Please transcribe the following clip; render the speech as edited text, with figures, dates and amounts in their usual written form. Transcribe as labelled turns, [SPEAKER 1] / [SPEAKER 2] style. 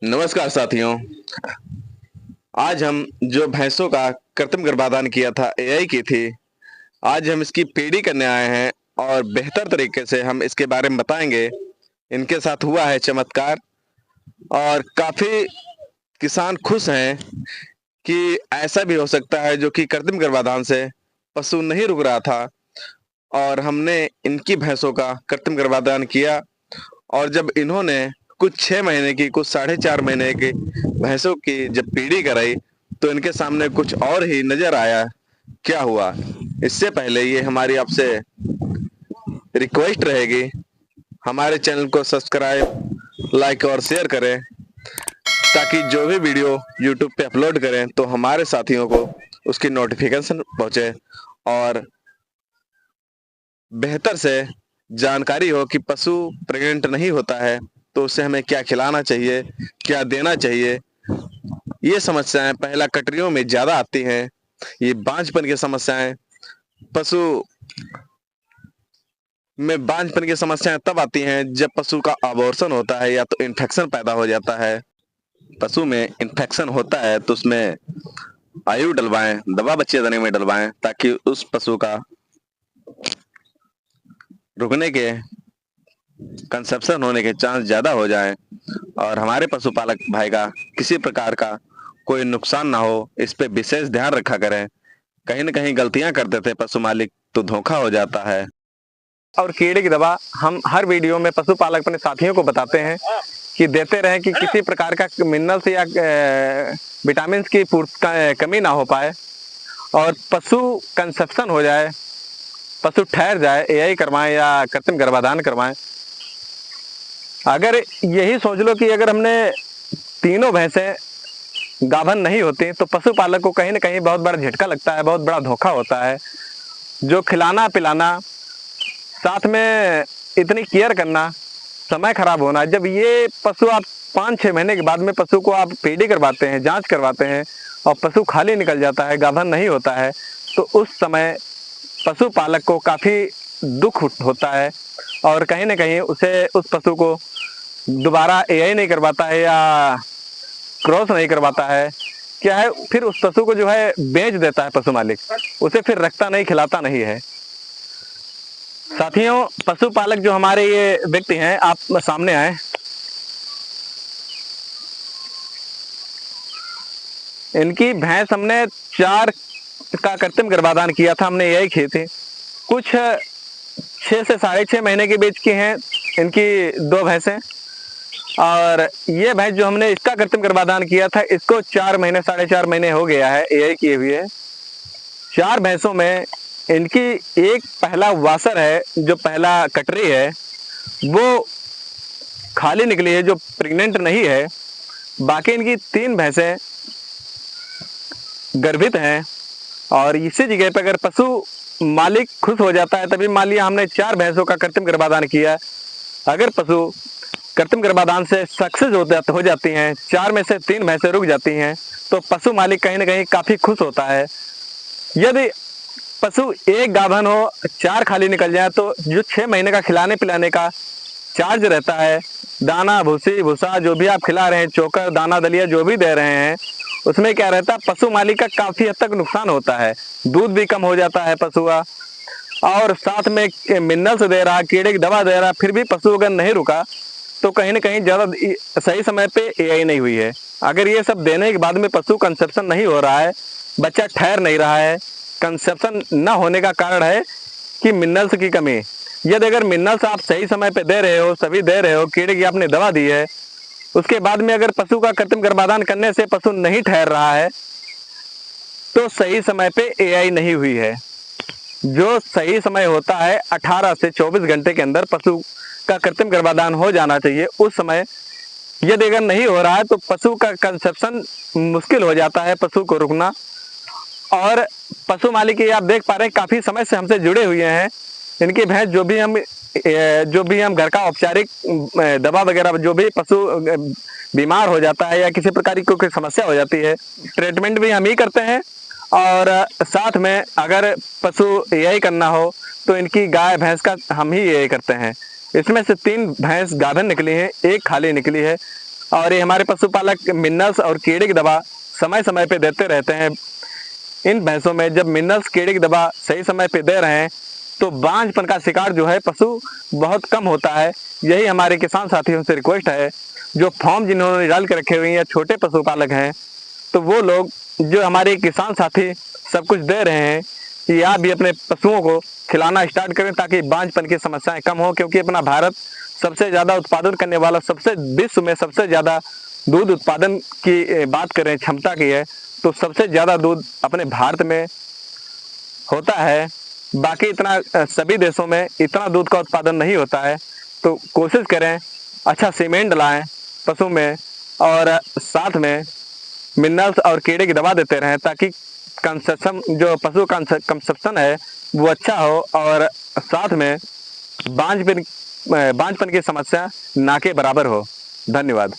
[SPEAKER 1] नमस्कार साथियों। आज हम जो भैंसों का कृत्रिम गर्भाधान किया था, एआई की थी, आज हम इसकी पीढ़ी करने आए हैं और बेहतर तरीके से हम इसके बारे में बताएंगे। इनके साथ हुआ है चमत्कार और काफी किसान खुश हैं कि ऐसा भी हो सकता है जो कि कृत्रिम गर्भाधान से पशु नहीं रुक रहा था और हमने इनकी भैंसों का कृत्रिम गर्भाधान किया और जब इन्होंने कुछ 6 महीने की, कुछ 4.5 महीने की भैंसों की जब पीढ़ी कराई, तो इनके सामने कुछ और ही नज़र आया। क्या हुआ? इससे पहले ये हमारी आपसे रिक्वेस्ट रहेगी, हमारे चैनल को सब्सक्राइब, लाइक और शेयर करें ताकि जो भी वीडियो यूट्यूब पे अपलोड करें तो हमारे साथियों को उसकी नोटिफिकेशन पहुंचे और बेहतर से जानकारी हो कि पशु प्रेग्नेंट नहीं होता है तो उसे हमें क्या खिलाना चाहिए, क्या देना चाहिए। ये समस्याएं पहला कटरियों में ज्यादा आती हैं। ये बांझपन की समस्याएं, पशु में बांझपन की समस्याएं तब आती हैं जब पशु का अबॉर्शन होता है या तो इन्फेक्शन पैदा हो जाता है। पशु में इन्फेक्शन होता है तो उसमें आयु डलवाएं, दवा बच्चेदानी में डलवाएं ताकि उस पशु का रुकने के, कंसेप्शन होने के चांस ज्यादा हो जाएं और हमारे पशुपालक भाई का किसी प्रकार का कोई नुकसान ना हो, इस पे विशेष ध्यान रखा करें। कहीं न कहीं गलतियां करते थे पशु मालिक तो धोखा हो जाता है।
[SPEAKER 2] और कीड़े की दवा हम हर वीडियो में पशुपालक अपने साथियों को बताते हैं कि देते रहें कि किसी प्रकार का मिनरल्स या विटामिन की कमी ना हो पाए और पशु कंसेप्शन हो जाए, पशु ठहर जाए, एआई करवाएं या कृत्रिम गर्भाधान करवाएं। अगर यही सोच लो कि अगर हमने तीनों भैंसें गाभन नहीं होती तो पशुपालक को कहीं ना कहीं बहुत बड़ा झटका लगता है, बहुत बड़ा धोखा होता है। जो खिलाना पिलाना, साथ में इतनी केयर करना, समय खराब होना, जब ये पशु आप 5-6 महीने के बाद में पशु को आप पीडी करवाते हैं, जांच करवाते हैं और पशु खाली निकल जाता है, गाभन नहीं होता है, तो उस समय पशुपालक को काफ़ी दुख होता है और कहीं ना कहीं उसे उस पशु को दोबारा एआई नहीं करवाता है या क्रॉस नहीं करवाता है। क्या है, फिर उस पशु को जो है बेच देता है पशु मालिक, उसे फिर रखता नहीं, खिलाता नहीं है। साथियों, पशुपालक जो हमारे ये व्यक्ति हैं, आप सामने आए। इनकी भैंस हमने 4 का कृत्रिम गर्भाधान किया था, हमने यही की थी। कुछ 6 से 6.5 महीने के बीच की हैं इनकी 2 भैंसें और ये भैंस जो हमने इसका कृत्रिम गर्भाधान किया था, इसको 4 महीने 4.5 महीने हो गया है एआई किए हुए। 4 भैंसों में इनकी एक पहला वासर है, जो पहला कटरी है वो खाली निकली है, जो प्रेग्नेंट नहीं है। बाकी इनकी 3 भैंसें गर्भित हैं और इसी जगह पर अगर पशु मालिक खुश हो जाता है, तभी मान लिया हमने 4 भैंसों का कृत्रिम गर्भाधान किया, अगर पशु कृत्रिम गर्भाधान से सक्सेस हो जाती हैं, 4 में से 3 भैंसें रुक जाती हैं, तो पशु मालिक कहीं ना कहीं काफी खुश होता है। यदि पशु एक गाभन हो, 4 खाली निकल जाए, तो जो 6 महीने का खिलाने पिलाने का चार्ज रहता है, दाना भूसी भूसा जो भी आप खिला रहे हैं, चोकर दाना दलिया जो भी दे रहे हैं, उसमें क्या रहता है, पशु मालिक का काफी हद तक नुकसान होता है। दूध भी कम हो जाता है पशु का और साथ में मिनरल्स दे रहा, कीड़े की दवा दे रहा, फिर भी पशु अगर नहीं रुका तो कहीं ना कहीं ज्यादा सही समय पे एआई नहीं हुई है। अगर ये सब देने के बाद में पशु कंसेप्शन नहीं हो रहा है, बच्चा ठहर नहीं रहा है, कंसेप्शन न होने का कारण है कि मिनरल्स की कमी। यदि अगर मिनरल्स आप सही समय पे दे रहे हो, सभी दे रहे हो, कीड़े की आपने दवा दी है, उसके बाद में अगर पशु का कृत्रिम गर्भाधान करने से पशु नहीं ठहर रहा है तो सही समय पे एआई नहीं हुई है। जो सही समय होता है 18 से 24 घंटे के अंदर पशु का कृत्रिम गर्भाधान हो जाना चाहिए, उस समय यदि अगर नहीं हो रहा है तो पशु का कंसेप्शन मुश्किल हो जाता है, पशु को रुकना। और पशु मालिक ये आप देख पा रहे हैं काफी समय से हमसे जुड़े हुए हैं। इनकी भैंस जो भी हम घर का औपचारिक दवा वगैरह, जो भी पशु बीमार हो जाता है या किसी प्रकार की कोई समस्या हो जाती है, ट्रीटमेंट भी हम ही करते हैं और साथ में अगर पशु एआई करना हो तो इनकी गाय भैंस का हम ही एआई करते हैं। इसमें से 3 भैंस गाभिन निकली हैं, 1 खाली निकली है। और ये हमारे पशुपालक मिनरल्स और कीड़े की दवा समय समय पे देते रहते हैं। इन भैंसों में जब मिनरल्स कीड़े की दवा सही समय पे दे रहे हैं तो बांझपन का शिकार जो है पशु बहुत कम होता है। यही हमारे किसान साथियों से रिक्वेस्ट है, जो फॉर्म जिन्होंने डाल के रखे हुए हैं या छोटे पशुपालक हैं, तो वो लोग जो हमारे किसान साथी सब कुछ दे रहे हैं, ये आप भी अपने पशुओं को खिलाना स्टार्ट करें ताकि बांझपन की समस्याएं कम हो। क्योंकि अपना भारत सबसे ज़्यादा उत्पादन करने वाला, सबसे विश्व में सबसे ज़्यादा दूध उत्पादन की बात करें क्षमता की है, तो सबसे ज़्यादा दूध अपने भारत में होता है। बाकी इतना सभी देशों में इतना दूध का उत्पादन नहीं होता है। तो कोशिश करें अच्छा सीमेंट डलाएं पशु में और साथ में मिनरल्स और कीड़े की दवा देते रहें ताकि कंसेप्शन जो पशु का कंसेप्शन है वो अच्छा हो और साथ में बांझपन की समस्या ना के बराबर हो। धन्यवाद।